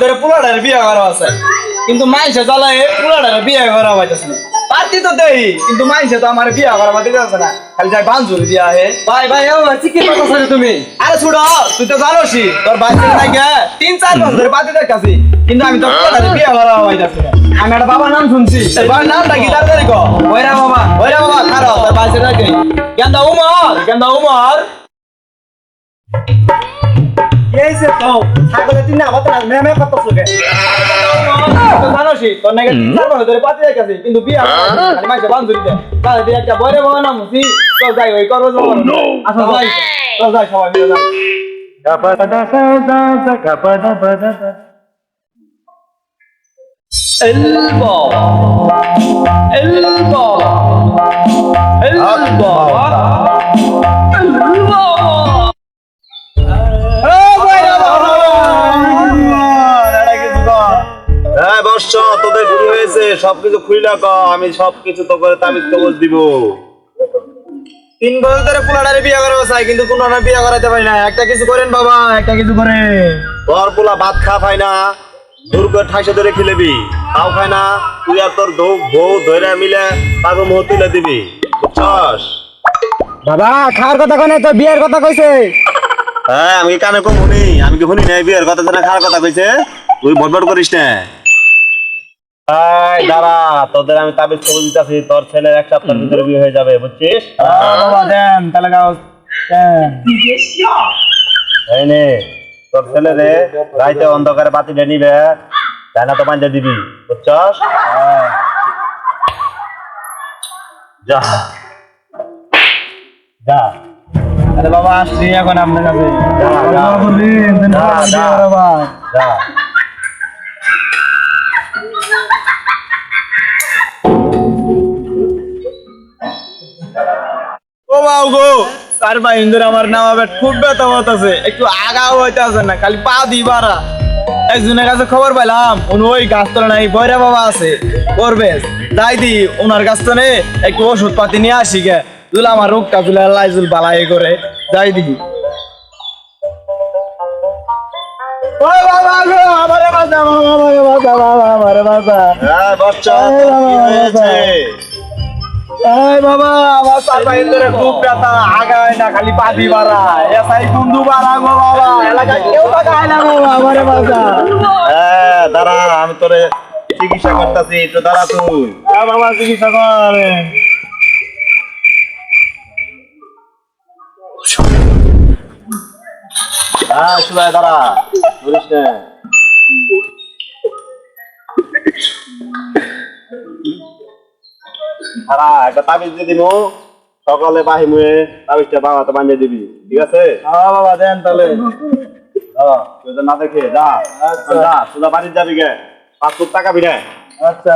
ধরে পোলাটার বিয়ে করা আছে কিন্তু মাইসে চালায় পোলাটার বিয়ে করা হইতেছে না পার্টি তো দেই কিন্তু মাইসে তো আমার বিয়ে করা বাদ দিতেছে না খালি যাই বাঞ্জুরি দিয়া হে ভাই ভাই ও চিকেন কথা শুনে তুমি আরে ছুড়ো তুই তো জানোসই তোর বাইরে নাই গে 3-4 বছর ধরে পার্টি দেখাছি কিন্তু আমি তো পোলাটার বিয়ে করা হইতেছে না আমি একটা বাবার নাম শুনছি বাবার নামটা কি তাড়াতাড়ি কো ওইরা বাবা খারো তোর বাইরে নাকি গেন্দা উমর এই যে তো ছাগলের দিন না মত না মেমে কত সুগে জানোসি তোর নাকি 3-4 বছর ধরে পার্টি দেখাছি কিন্তু বিয়ে খালি মাইসে বাঞ্জুরি দে তাহলে তুই একটা বইরে বাবা নাম মুছি চল যাই ওই করবো আসো যাই চল যাই সবাই মিলে যাই হ্যাঁ বর্ষ তোদের কি হয়েছে সবকিছু খুইলা ক আমি সবকিছু তো করে তাবিজ কবজ দিব 3 বছর ধরে পোলাটারে বিয়ে করা চাই কিন্তু কোনো না বিয়ে করাতে পারি না একটা কিছু করেন বাবা একটা কিছু করেন তোর পোলা ভাত খা পায় না দূর করে ঠাইসে ধরে খেলেবি তাও খায় না তুই আর তোর বউ ধরে মিলে তাকে মুহ তুলে দিবি বুঝছস বাবা খাওয়ার কথা কনে তো বিয়ের কথা কইছে হ্যাঁ আমি কি কানে কম শুনি আমি কি শুনি নাই বিয়ের কথা জানা খাওয়ার কথা কইছে তুই বটবট করিস না এই দাঁড়া তোদের আমি তাবিজ কবজ দিতেছি তোর ছেলের 1 সপ্তাহের ভিতরে বিয়ে হয়ে যাবে বুঝছিস বাবা দেন তাহলে গাও দেন এই নে তোর ছেলে রে রাইতে অন্ধকারে বাতিটা নিবে জানা তো পাঞ্জা দিবি বুঝছস যা যা আরে বাবা আসছি এখন আপনার কাছে যা যা যা ও বাউ গো স্যার ভাই ইন্দুর আমার নামাবে খুব ব্যথা হতেছে একটু আগাও হইতেছে না খালি পা দিবারা একজনের কাছে খবর পাইলাম উনি ওই গাছতলা নাই বৈরা বাবা আছে করবে যাই দি ওনার কাছ থেকে একটু ওষুধ পাতি নিয়ে আসি গে দুলা আমার রোগটা তুলে লাইজুল বালাই করে যাই দি ও বাবা গো আমারে বাঁচা আমারে বাঁচা বাবা আমারে বাঁচা হ্যাঁ বাচ্চা তোর কি হয়েছে এই বাবা আমার সাথে ইন্দুরে খুব ব্যথা আগায় না খালি পাতি বাড়া এসাই কুন্দু বাড়া গো বাবা এলাকায় কেউ টাকায় না বাবা আমারে বাঁচা হ্যাঁ দাঁড়া আমি তোরে চিকিৎসা করতেছি একটু দাঁড়া তুই বাবা চিকিৎসা করে হ্যাঁ সুরাই দাঁড়া ধরিস না দাঁড়া একটা তাবিজ দিয়ে দিব সকালে বাহিমে তাবিজটা বাবাতে বানিয়ে দিবি ঠিক আছে হ্যাঁ বাবা দেন তাহলে হ্যাঁ তুই তো না দেখে যা যা সোজা বাড়ি যাবি গে 5 টাকা বিনে আচ্ছা